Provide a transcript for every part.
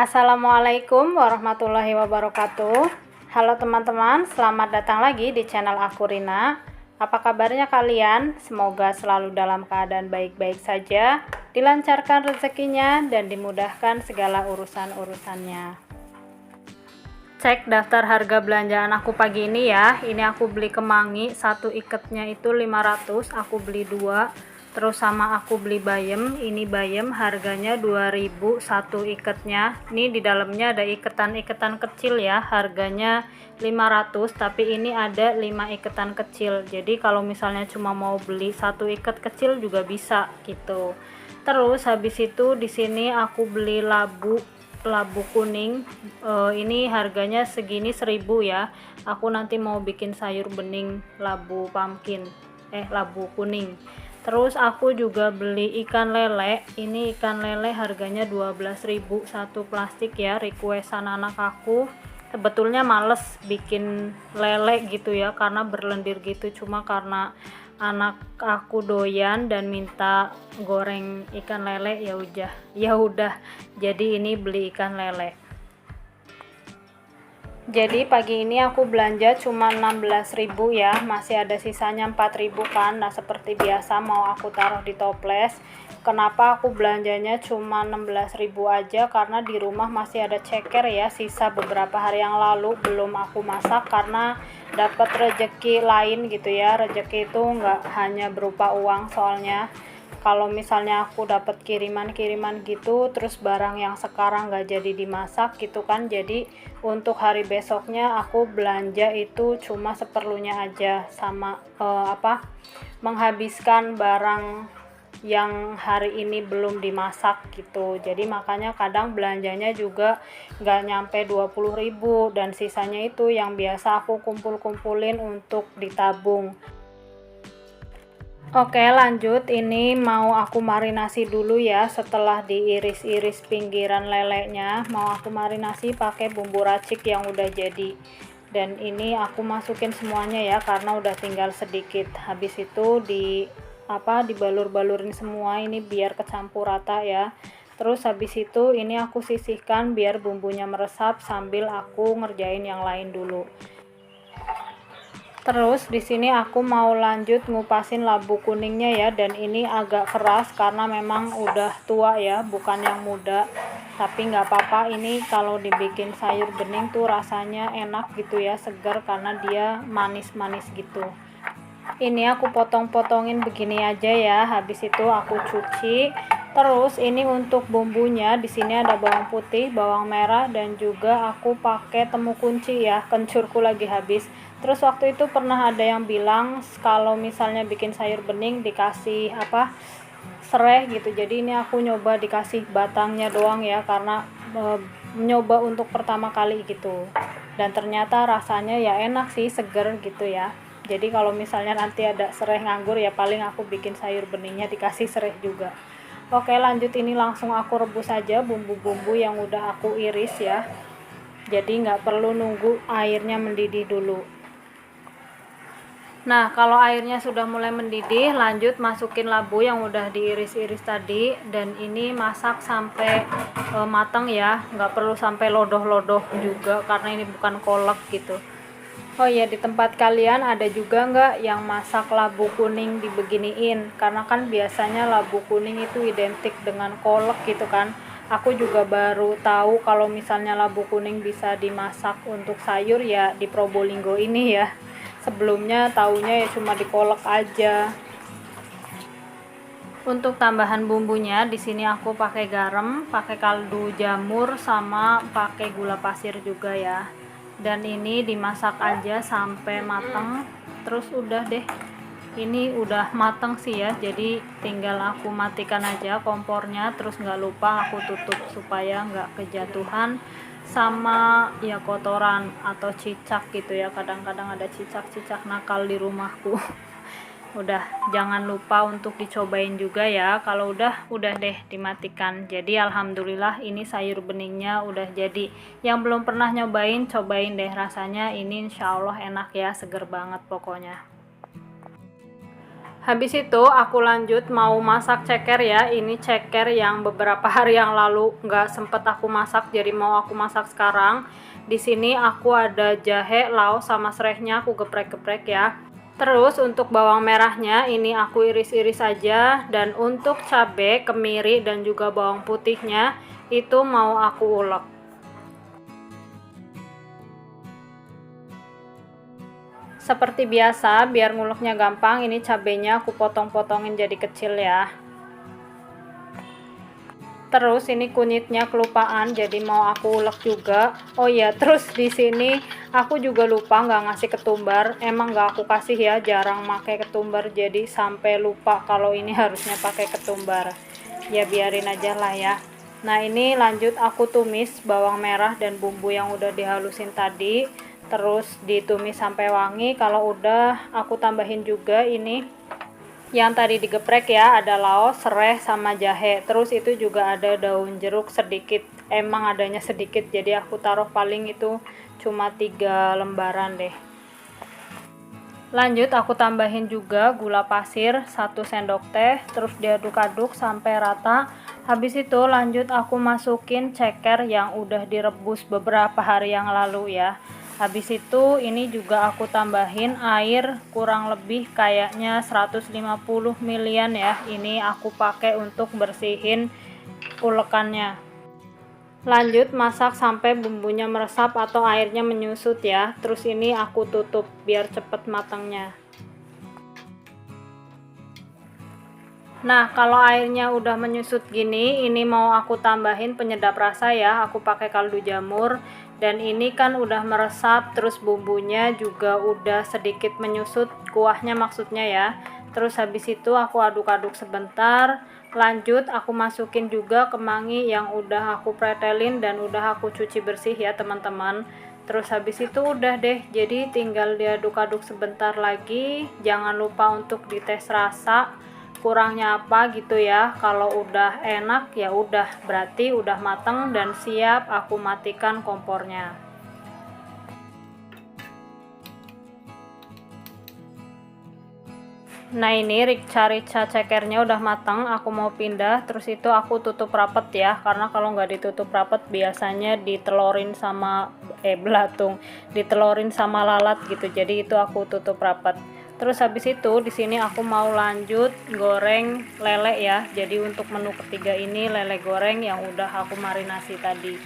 Assalamualaikum warahmatullahi wabarakatuh. Halo teman-teman, selamat datang lagi di channel aku Rina. Apa kabarnya kalian? Semoga selalu dalam keadaan baik-baik saja, dilancarkan rezekinya, dan dimudahkan segala urusan-urusannya. Cek daftar harga belanjaan aku pagi ini ya. Ini aku beli kemangi, satu iketnya itu 500, aku beli 2. Terus sama aku beli bayam, ini bayam harganya 2000 satu iketnya. Ini di dalamnya ada iketan-iketan kecil ya, harganya 500, tapi ini ada 5 iketan kecil. Jadi kalau misalnya cuma mau beli satu iket kecil juga bisa gitu. Terus habis itu di sini aku beli labu kuning. Ini harganya segini 1000 ya. Aku nanti mau bikin sayur bening labu kuning. Terus aku juga beli ikan lele. Ini ikan lele harganya 12.000 satu plastik ya, requestan anak aku. Sebetulnya males bikin lele gitu ya, karena berlendir gitu, cuma karena anak aku doyan dan minta goreng ikan lele, ya udah jadi ini beli ikan lele. Jadi pagi ini aku belanja cuma 16.000 ya, masih ada sisanya 4.000 kan. Nah seperti biasa mau aku taruh di toples. Kenapa aku belanjanya cuma 16.000 aja? Karena di rumah masih ada ceker ya, sisa beberapa hari yang lalu belum aku masak karena dapat rejeki lain gitu ya. Rejeki itu nggak hanya berupa uang, soalnya kalau misalnya aku dapat kiriman gitu, terus barang yang sekarang nggak jadi dimasak gitu kan, jadi untuk hari besoknya aku belanja itu cuma seperlunya aja, sama menghabiskan barang yang hari ini belum dimasak gitu. Jadi makanya kadang belanjanya juga nggak nyampe 20.000, dan sisanya itu yang biasa aku kumpul-kumpulin untuk ditabung. Oke lanjut, ini mau aku marinasi dulu ya. Setelah diiris-iris pinggiran lelenya, mau aku marinasi pakai bumbu racik yang udah jadi. Dan ini aku masukin semuanya ya, karena udah tinggal sedikit. Habis itu dibalur-balurin semua ini biar kecampur rata ya. Terus habis itu ini aku sisihkan biar bumbunya meresap sambil aku ngerjain yang lain dulu. Terus di sini aku mau lanjut ngupasin labu kuningnya ya, dan ini agak keras karena memang udah tua ya, bukan yang muda. Tapi nggak apa-apa, ini kalau dibikin sayur bening tuh rasanya enak gitu ya, segar karena dia manis-manis gitu. Ini aku potong-potongin begini aja ya, habis itu aku cuci. Terus ini untuk bumbunya, di sini ada bawang putih, bawang merah, dan juga aku pakai temu kunci ya, kencurku lagi habis. Terus waktu itu pernah ada yang bilang kalau misalnya bikin sayur bening dikasih serai gitu. Jadi ini aku nyoba dikasih batangnya doang ya, karena nyoba untuk pertama kali gitu. Dan ternyata rasanya ya enak sih, seger gitu ya. Jadi kalau misalnya nanti ada serai nganggur ya paling aku bikin sayur beningnya dikasih serai juga. Oke lanjut, ini langsung aku rebus aja bumbu-bumbu yang udah aku iris ya. Jadi nggak perlu nunggu airnya mendidih dulu. Nah kalau airnya sudah mulai mendidih, lanjut masukin labu yang udah diiris-iris tadi, dan ini masak sampai matang ya, nggak perlu sampai lodoh-lodoh juga karena ini bukan kolak gitu. Oh iya, di tempat kalian ada juga nggak yang masak labu kuning dibeginiin? Karena kan biasanya labu kuning itu identik dengan kolak gitu kan. Aku juga baru tahu kalau misalnya labu kuning bisa dimasak untuk sayur ya di Probolinggo ini ya. Sebelumnya taunya ya cuma dikolak aja. Untuk tambahan bumbunya di sini aku pakai garam, pakai kaldu jamur, sama pakai gula pasir juga ya. Dan ini dimasak aja sampai matang. Terus udah deh. Ini udah matang sih ya. Jadi tinggal aku matikan aja kompornya, terus nggak lupa aku tutup supaya nggak kejatuhan sama ya kotoran atau cicak gitu ya. Kadang-kadang ada cicak-cicak nakal di rumahku. Udah, jangan lupa untuk dicobain juga ya. Kalau udah deh dimatikan. Jadi alhamdulillah ini sayur beningnya udah jadi. Yang belum pernah nyobain, cobain deh rasanya. Ini insya Allah enak ya, seger banget pokoknya. Habis itu aku lanjut mau masak ceker ya. Ini ceker yang beberapa hari yang lalu nggak sempet aku masak, jadi mau aku masak sekarang. Di sini aku ada jahe, laos, sama serehnya aku geprek-geprek ya. Terus untuk bawang merahnya ini aku iris-iris aja, dan untuk cabai, kemiri, dan juga bawang putihnya itu mau aku ulek. Seperti biasa, biar nguleknya gampang, ini cabenya aku potong-potongin jadi kecil ya. Terus ini kunyitnya kelupaan, jadi mau aku ulek juga. Oh iya, terus di sini aku juga lupa nggak ngasih ketumbar. Emang nggak aku kasih ya, jarang pakai ketumbar, jadi sampai lupa kalau ini harusnya pakai ketumbar. Ya biarin aja lah ya. Nah ini lanjut aku tumis bawang merah dan bumbu yang udah dihalusin tadi. Terus ditumis sampai wangi. Kalau udah aku tambahin juga ini yang tadi digeprek ya, ada laos, serai, sama jahe. Terus itu juga ada daun jeruk sedikit, emang adanya sedikit, jadi aku taruh paling itu cuma 3 lembaran deh. Lanjut aku tambahin juga gula pasir 1 sendok teh, terus diaduk-aduk sampai rata. Habis itu lanjut aku masukin ceker yang udah direbus beberapa hari yang lalu ya. Habis itu ini juga aku tambahin air kurang lebih kayaknya 150 ml ya. Ini aku pakai untuk bersihin ulekannya. Lanjut masak sampai bumbunya meresap atau airnya menyusut ya. Terus ini aku tutup biar cepet matangnya. Nah kalau airnya udah menyusut gini, ini mau aku tambahin penyedap rasa ya. Aku pakai kaldu jamur, dan ini kan udah meresap, terus bumbunya juga udah sedikit menyusut, kuahnya maksudnya ya. Terus habis itu aku aduk-aduk sebentar. Lanjut aku masukin juga kemangi yang udah aku pretelin dan udah aku cuci bersih ya teman-teman. Terus habis itu udah deh, jadi tinggal diaduk-aduk sebentar lagi. Jangan lupa untuk dites rasa kurangnya apa gitu ya. Kalau udah enak ya udah, berarti udah mateng dan siap aku matikan kompornya. Nah ini rica-rica cekernya udah matang, aku mau pindah. Terus itu aku tutup rapet ya, karena kalau nggak ditutup rapet biasanya ditelorin sama belatung, ditelorin sama lalat gitu, jadi itu aku tutup rapet. Terus habis itu di sini aku mau lanjut goreng lele ya. Jadi untuk menu ketiga ini lele goreng yang udah aku marinasi tadi.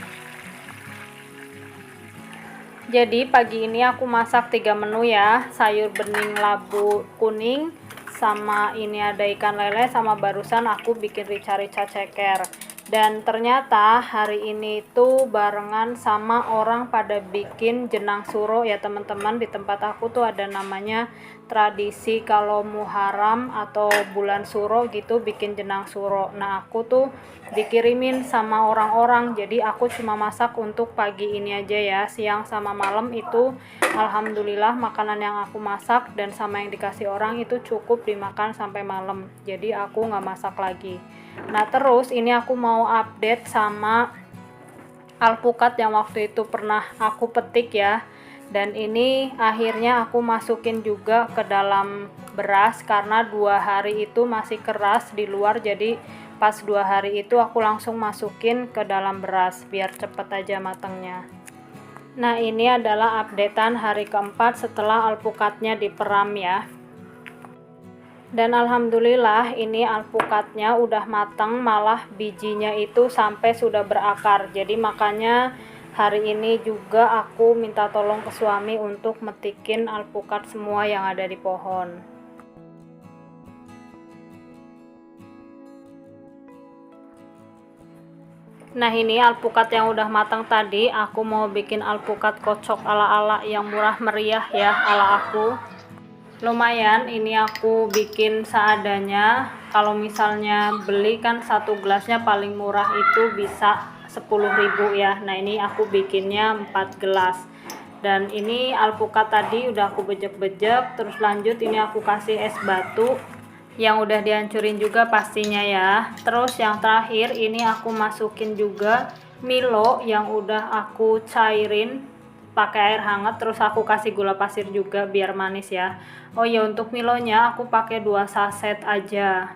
Jadi pagi ini aku masak 3 menu ya, sayur bening labu kuning, sama ini ada ikan lele, sama barusan aku bikin rica-rica ceker. Dan ternyata hari ini tuh barengan sama orang pada bikin jenang suro ya teman-teman. Di tempat aku tuh ada namanya tradisi kalau Muharram atau bulan suro gitu bikin jenang suro. Nah aku tuh dikirimin sama orang-orang, jadi aku cuma masak untuk pagi ini aja ya. Siang sama malam itu alhamdulillah makanan yang aku masak dan sama yang dikasih orang itu cukup dimakan sampai malam, jadi aku nggak masak lagi. Nah terus ini aku mau update sama alpukat yang waktu itu pernah aku petik ya. Dan ini akhirnya aku masukin juga ke dalam beras karena 2 hari itu masih keras di luar, jadi pas 2 hari itu aku langsung masukin ke dalam beras biar cepet aja matangnya. Nah ini adalah updatean hari keempat setelah alpukatnya diperam ya. Dan alhamdulillah ini alpukatnya udah matang, malah bijinya itu sampai sudah berakar. Jadi makanya hari ini juga aku minta tolong ke suami untuk metikin alpukat semua yang ada di pohon. Nah ini alpukat yang udah matang tadi, aku mau bikin alpukat kocok ala-ala yang murah meriah ya, ala aku. Lumayan, ini aku bikin seadanya. Kalau misalnya beli kan 1 gelasnya paling murah itu bisa 10.000 ya. Nah ini aku bikinnya 4 gelas. Dan ini alpukat tadi udah aku bejek-bejek. Terus lanjut ini aku kasih es batu yang udah dihancurin juga pastinya ya. Terus yang terakhir ini aku masukin juga Milo yang udah aku cairin. pakai air hangat, terus aku kasih gula pasir juga biar manis ya. Oh ya, untuk Milonya aku pakai 2 saset aja.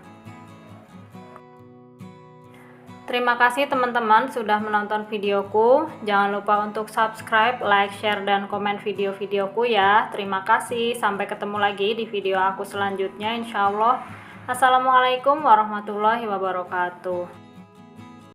Terima kasih teman-teman sudah menonton videoku. Jangan lupa untuk subscribe, like, share, dan komen video-videoku ya. Terima kasih. Sampai ketemu lagi di video aku selanjutnya insya Allah. Assalamualaikum warahmatullahi wabarakatuh.